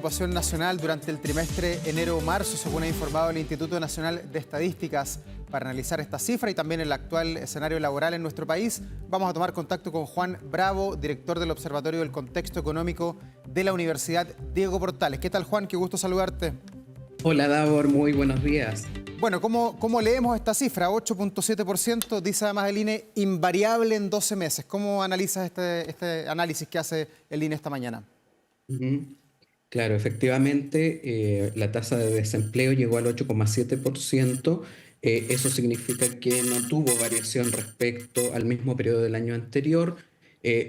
Ocupación nacional durante el trimestre enero-marzo, según ha informado el Instituto Nacional de Estadísticas. Para analizar esta cifra y también el actual escenario laboral en nuestro país, vamos a tomar contacto con Juan Bravo, director del Observatorio del Contexto Económico de la Universidad Diego Portales. ¿Qué tal, Juan? Qué gusto saludarte. Hola Davor, muy buenos días. Bueno, ¿cómo leemos esta cifra? 8,7%, dice además el INE, invariable en 12 meses. ¿Cómo analizas este análisis que hace el INE esta mañana? Ujú. Claro, efectivamente, la tasa de desempleo llegó al 8,7%. Eso significa que no tuvo variación respecto al mismo periodo del año anterior.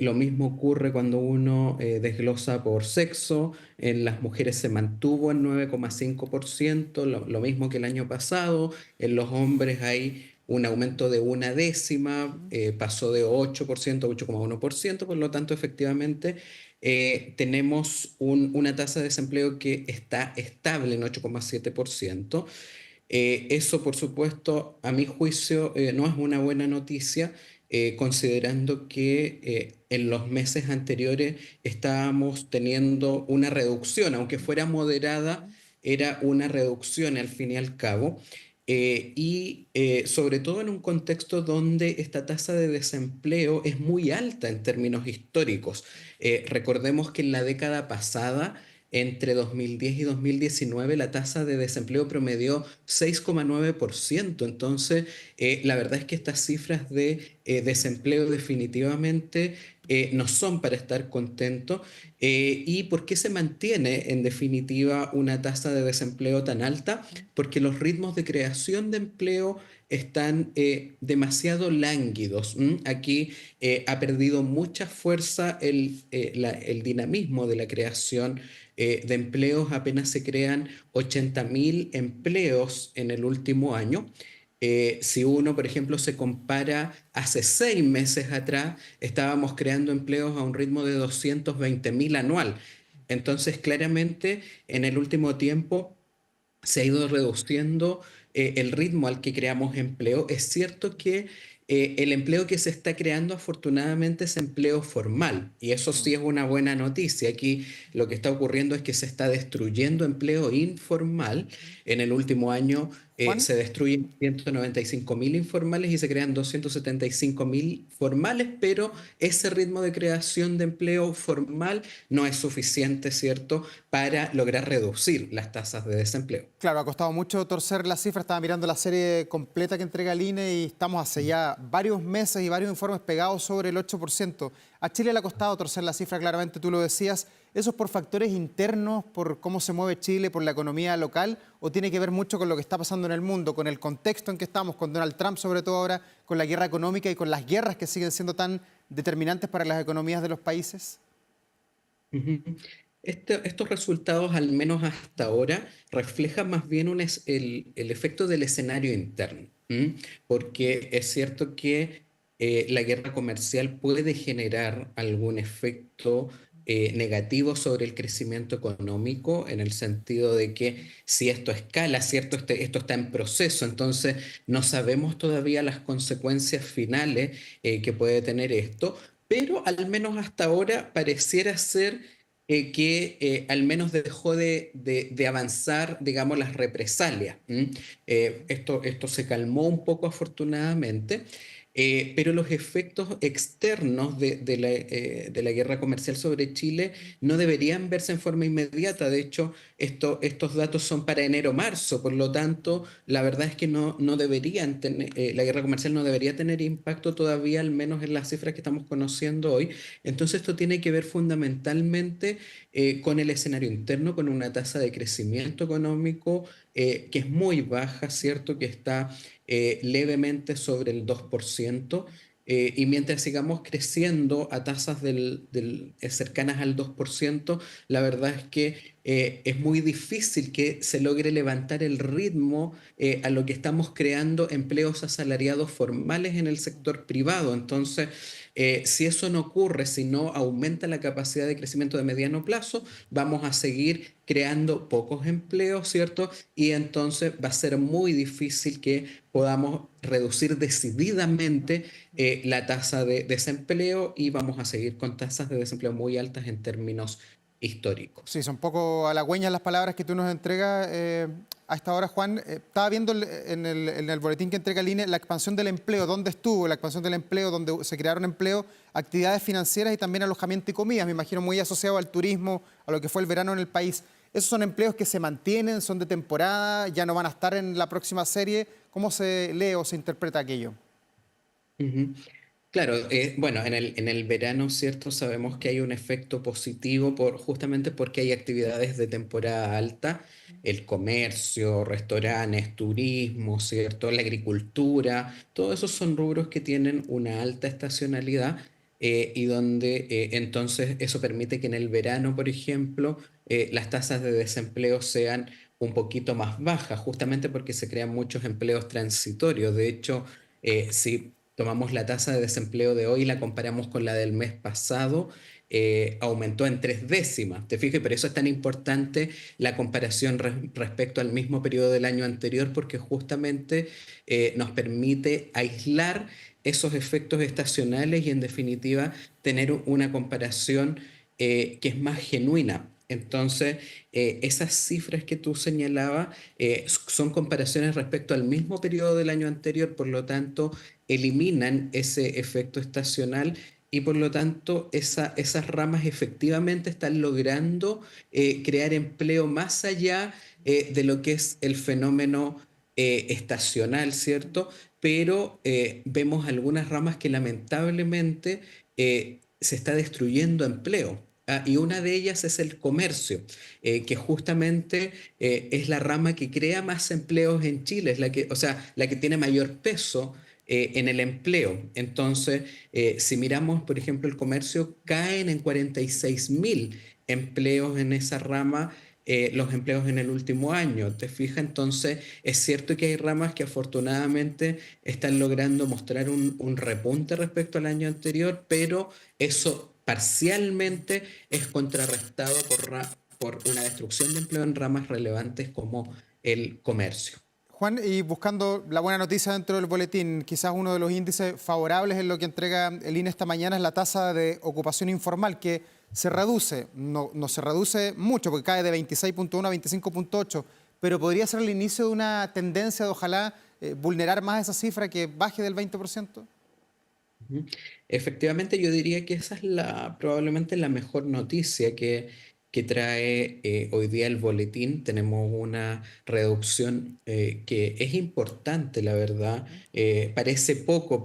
Lo mismo ocurre cuando uno desglosa por sexo. En las mujeres se mantuvo en 9,5%, lo mismo que el año pasado. En los hombres hay un aumento de una décima, pasó de 8% a 8,1%. Por lo tanto, efectivamente, tenemos una tasa de desempleo que está estable en 8,7%. Eso, por supuesto, a mi juicio, no es una buena noticia, considerando que en los meses anteriores estábamos teniendo una reducción, aunque fuera moderada, era una reducción al fin y al cabo. Sobre todo en un contexto donde esta tasa de desempleo es muy alta en términos históricos. Recordemos que en la década pasada, entre 2010 y 2019, la tasa de desempleo promedió 6,9%. Entonces, la verdad es que estas cifras de desempleo definitivamente no son para estar contentos. ¿Y por qué se mantiene en definitiva una tasa de desempleo tan alta? Porque los ritmos de creación de empleo están demasiado lánguidos. Aquí ha perdido mucha fuerza el dinamismo de la creación de empleos. Apenas se crean 80.000 empleos en el último año. Si uno, por ejemplo, se compara hace 6 meses atrás, estábamos creando empleos a un ritmo de 220.000 anual. Entonces, claramente, en el último tiempo se ha ido reduciendo el ritmo al que creamos empleo. Es cierto que el empleo que se está creando afortunadamente es empleo formal, y eso sí es una buena noticia. Aquí lo que está ocurriendo es que se está destruyendo empleo informal. En el último año Juan. se destruyen 195.000 informales y se crean 275.000 formales, pero ese ritmo de creación de empleo formal no es suficiente, ¿cierto?, para lograr reducir las tasas de desempleo. Claro, ha costado mucho torcer las cifras. Estaba mirando la serie completa que entrega el INE y estamos hace ya varios meses y varios informes pegados sobre el 8%. A Chile le ha costado torcer la cifra, claramente tú lo decías. ¿Eso es por factores internos, por cómo se mueve Chile, por la economía local, o tiene que ver mucho con lo que está pasando en el mundo, con el contexto en que estamos, con Donald Trump sobre todo ahora, con la guerra económica y con las guerras que siguen siendo tan determinantes para las economías de los países? Ujú. Estos resultados, al menos hasta ahora, reflejan más bien el efecto del escenario interno. Porque es cierto que la guerra comercial puede generar algún efecto negativo sobre el crecimiento económico, en el sentido de que si esto escala, ¿cierto? Esto está en proceso. Entonces no sabemos todavía las consecuencias finales que puede tener esto, pero al menos hasta ahora pareciera ser que al menos dejó de avanzar, digamos, las represalias. Esto se calmó un poco, afortunadamente. Pero los efectos externos de la guerra comercial sobre Chile no deberían verse en forma inmediata. De hecho, estos datos son para enero-marzo. Por lo tanto, la verdad es que no deberían tener, la guerra comercial no debería tener impacto todavía, al menos en las cifras que estamos conociendo hoy. Entonces, esto tiene que ver fundamentalmente con el escenario interno, con una tasa de crecimiento económico que es muy baja, ¿cierto? Que está levemente sobre el 2%. Y mientras sigamos creciendo a tasas cercanas al 2%, la verdad es que es muy difícil que se logre levantar el ritmo a lo que estamos creando empleos asalariados formales en el sector privado. Entonces, si eso no ocurre, si no aumenta la capacidad de crecimiento de mediano plazo, vamos a seguir creando pocos empleos, ¿cierto? Y entonces va a ser muy difícil que podamos reducir decididamente la tasa de desempleo, y vamos a seguir con tasas de desempleo muy altas en términos histórico. Sí, son un poco halagüeñas las palabras que tú nos entregas a esta hora, Juan. Estaba viendo en el boletín que entrega el INE la expansión del empleo, dónde estuvo la expansión del empleo, dónde se crearon empleo, actividades financieras y también alojamiento y comidas, me imagino muy asociado al turismo, a lo que fue el verano en el país. ¿Esos son empleos que se mantienen, son de temporada, ya no van a estar en la próxima serie? ¿Cómo se lee o se interpreta aquello? Ujú. Claro, bueno, en el verano, ¿cierto? Sabemos que hay un efecto positivo justamente porque hay actividades de temporada alta, el comercio, restaurantes, turismo, ¿cierto? La agricultura, todos esos son rubros que tienen una alta estacionalidad y donde entonces eso permite que en el verano, por ejemplo, las tasas de desempleo sean un poquito más bajas, justamente porque se crean muchos empleos transitorios. De hecho, si tomamos la tasa de desempleo de hoy y la comparamos con la del mes pasado, aumentó en 3 décimas. Te fijas, por eso es tan importante la comparación respecto al mismo periodo del año anterior, porque justamente nos permite aislar esos efectos estacionales y en definitiva tener una comparación que es más genuina. Entonces, esas cifras que tú señalabas son comparaciones respecto al mismo periodo del año anterior, por lo tanto, eliminan ese efecto estacional y por lo tanto esas ramas efectivamente están logrando crear empleo más allá de lo que es el fenómeno estacional, ¿cierto? Pero vemos algunas ramas que lamentablemente se está destruyendo empleo. Y una de ellas es el comercio, que justamente es la rama que crea más empleos en Chile, es la que, o sea, la que tiene mayor peso en el empleo. Entonces, si miramos, por ejemplo, el comercio, caen en 46.000 empleos en esa rama, los empleos en el último año. ¿Te fijas? Entonces, es cierto que hay ramas que afortunadamente están logrando mostrar un repunte respecto al año anterior, pero eso parcialmente es contrarrestado por una destrucción de empleo en ramas relevantes como el comercio. Juan, y buscando la buena noticia dentro del boletín, quizás uno de los índices favorables en lo que entrega el INE esta mañana es la tasa de ocupación informal, que se reduce, no se reduce mucho, porque cae de 26,1 a 25,8, pero podría ser el inicio de una tendencia de ojalá vulnerar más esa cifra que baje del 20%. Ujú. Efectivamente, yo diría que esa es probablemente la mejor noticia que trae hoy día el boletín. Tenemos una reducción que es importante, la verdad. Ujú, Parece poco, ujú.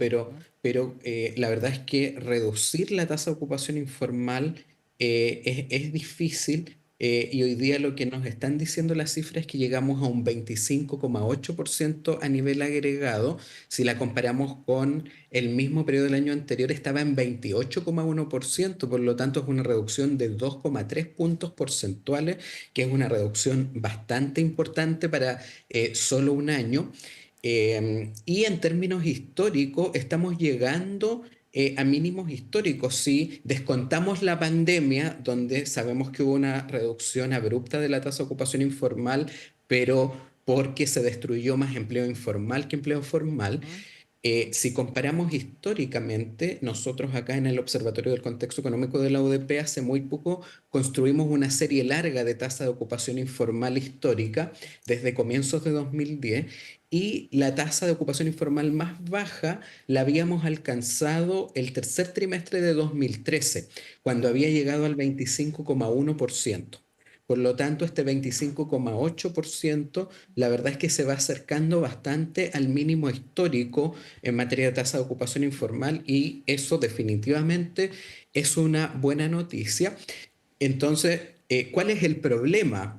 pero la verdad es que reducir la tasa de ocupación informal es difícil. Y hoy día lo que nos están diciendo las cifras es que llegamos a un 25,8% a nivel agregado. Si la comparamos con el mismo periodo del año anterior estaba en 28,1%, por lo tanto es una reducción de 2,3 puntos porcentuales, que es una reducción bastante importante para solo un año. Y en términos históricos estamos llegando a mínimos históricos. Si descontamos la pandemia, donde sabemos que hubo una reducción abrupta de la tasa de ocupación informal, pero porque se destruyó más empleo informal que empleo formal, Ujú. si comparamos históricamente, nosotros acá en el Observatorio del Contexto Económico de la UDP hace muy poco construimos una serie larga de tasa de ocupación informal histórica desde comienzos de 2010 y la tasa de ocupación informal más baja la habíamos alcanzado el tercer trimestre de 2013, cuando había llegado al 25,1%. Por lo tanto, este 25,8%, la verdad es que se va acercando bastante al mínimo histórico en materia de tasa de ocupación informal y eso definitivamente es una buena noticia. Entonces, ¿cuál es el problema?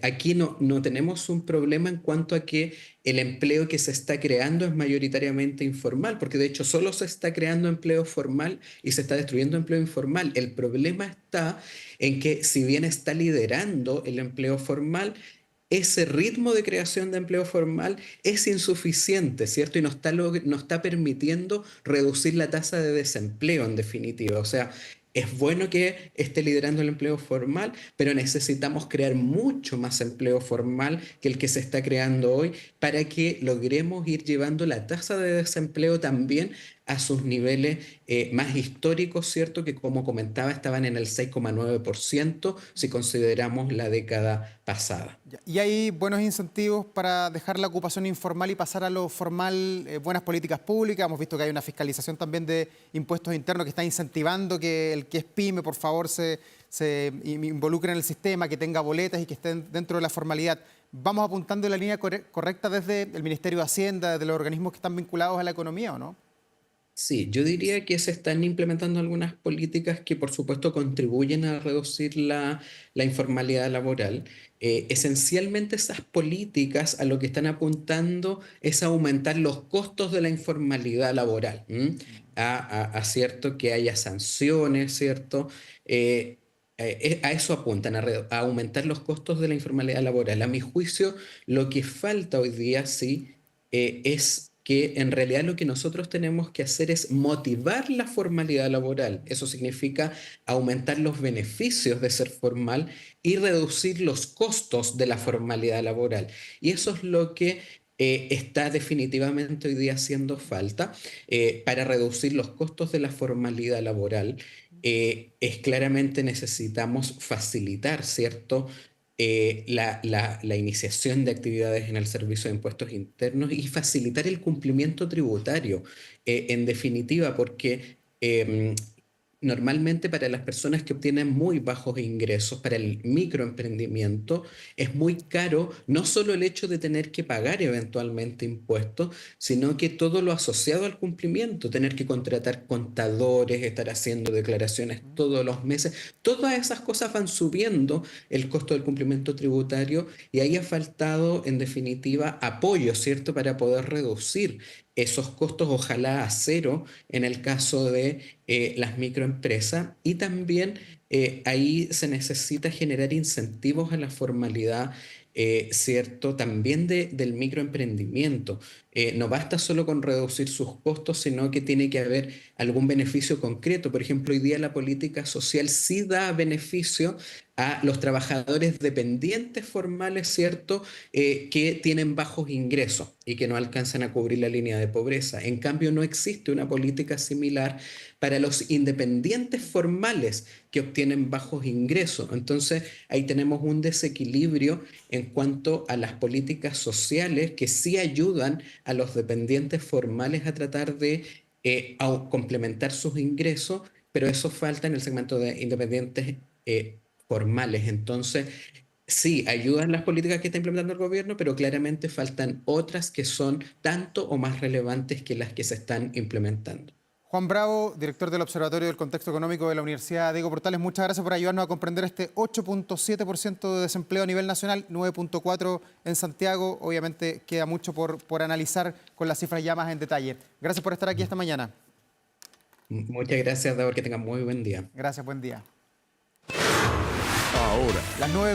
Aquí no tenemos un problema en cuanto a que el empleo que se está creando es mayoritariamente informal, porque de hecho solo se está creando empleo formal y se está destruyendo empleo informal. El problema está en que si bien está liderando el empleo formal, ese ritmo de creación de empleo formal es insuficiente, ¿cierto? Y no está permitiendo reducir la tasa de desempleo en definitiva. O sea, es bueno que esté liderando el empleo formal, pero necesitamos crear mucho más empleo formal que el que se está creando hoy para que logremos ir llevando la tasa de desempleo también a sus niveles más históricos, ¿cierto? Que como comentaba estaban en el 6,9% si consideramos la década pasada. Ya. Y hay buenos incentivos para dejar la ocupación informal y pasar a lo formal, buenas políticas públicas. Hemos visto que hay una fiscalización también de impuestos internos que está incentivando que el que es pyme, por favor, se involucre en el sistema, que tenga boletas y que estén dentro de la formalidad. ¿Vamos apuntando en la línea correcta desde el Ministerio de Hacienda, desde los organismos que están vinculados a la economía o no? Sí, yo diría que se están implementando algunas políticas que por supuesto contribuyen a reducir la informalidad laboral. Esencialmente esas políticas a lo que están apuntando es a aumentar los costos de la informalidad laboral, ¿m? A cierto que haya sanciones, ¿cierto? A eso apuntan, a aumentar los costos de la informalidad laboral. A mi juicio, lo que falta hoy día, sí, es que en realidad lo que nosotros tenemos que hacer es motivar la formalidad laboral. Eso significa aumentar los beneficios de ser formal y reducir los costos de la formalidad laboral. Y eso es lo que está definitivamente hoy día haciendo falta para reducir los costos de la formalidad laboral. Es claramente necesitamos facilitar, ¿cierto? La iniciación de actividades en el Servicio de Impuestos Internos y facilitar el cumplimiento tributario, en definitiva, porque normalmente para las personas que obtienen muy bajos ingresos, para el microemprendimiento, es muy caro no solo el hecho de tener que pagar eventualmente impuestos, sino que todo lo asociado al cumplimiento, tener que contratar contadores, estar haciendo declaraciones todos los meses, todas esas cosas van subiendo el costo del cumplimiento tributario y ahí ha faltado, en definitiva, apoyo, ¿cierto?, para poder reducir esos costos, ojalá a cero, en el caso de las microempresas. Y también ahí se necesita generar incentivos a la formalidad. ¿Cierto? También del microemprendimiento. No basta solo con reducir sus costos, sino que tiene que haber algún beneficio concreto. Por ejemplo, hoy día la política social sí da beneficio a los trabajadores dependientes formales, ¿cierto? Que tienen bajos ingresos y que no alcanzan a cubrir la línea de pobreza. En cambio, no existe una política similar para los independientes formales que obtienen bajos ingresos. Entonces, ahí tenemos un desequilibrio en cuanto a las políticas sociales que sí ayudan a los dependientes formales a tratar de complementar sus ingresos, pero eso falta en el segmento de independientes formales. Entonces, sí, ayudan las políticas que está implementando el gobierno, pero claramente faltan otras que son tanto o más relevantes que las que se están implementando. Juan Bravo, director del Observatorio del Contexto Económico de la Universidad Diego Portales, muchas gracias por ayudarnos a comprender este 8,7% de desempleo a nivel nacional, 9,4% en Santiago. Obviamente queda mucho por analizar con las cifras ya más en detalle. Gracias por estar aquí esta mañana. Muchas gracias, Davor, que tengan muy buen día. Gracias, buen día. Ahora, Las 9.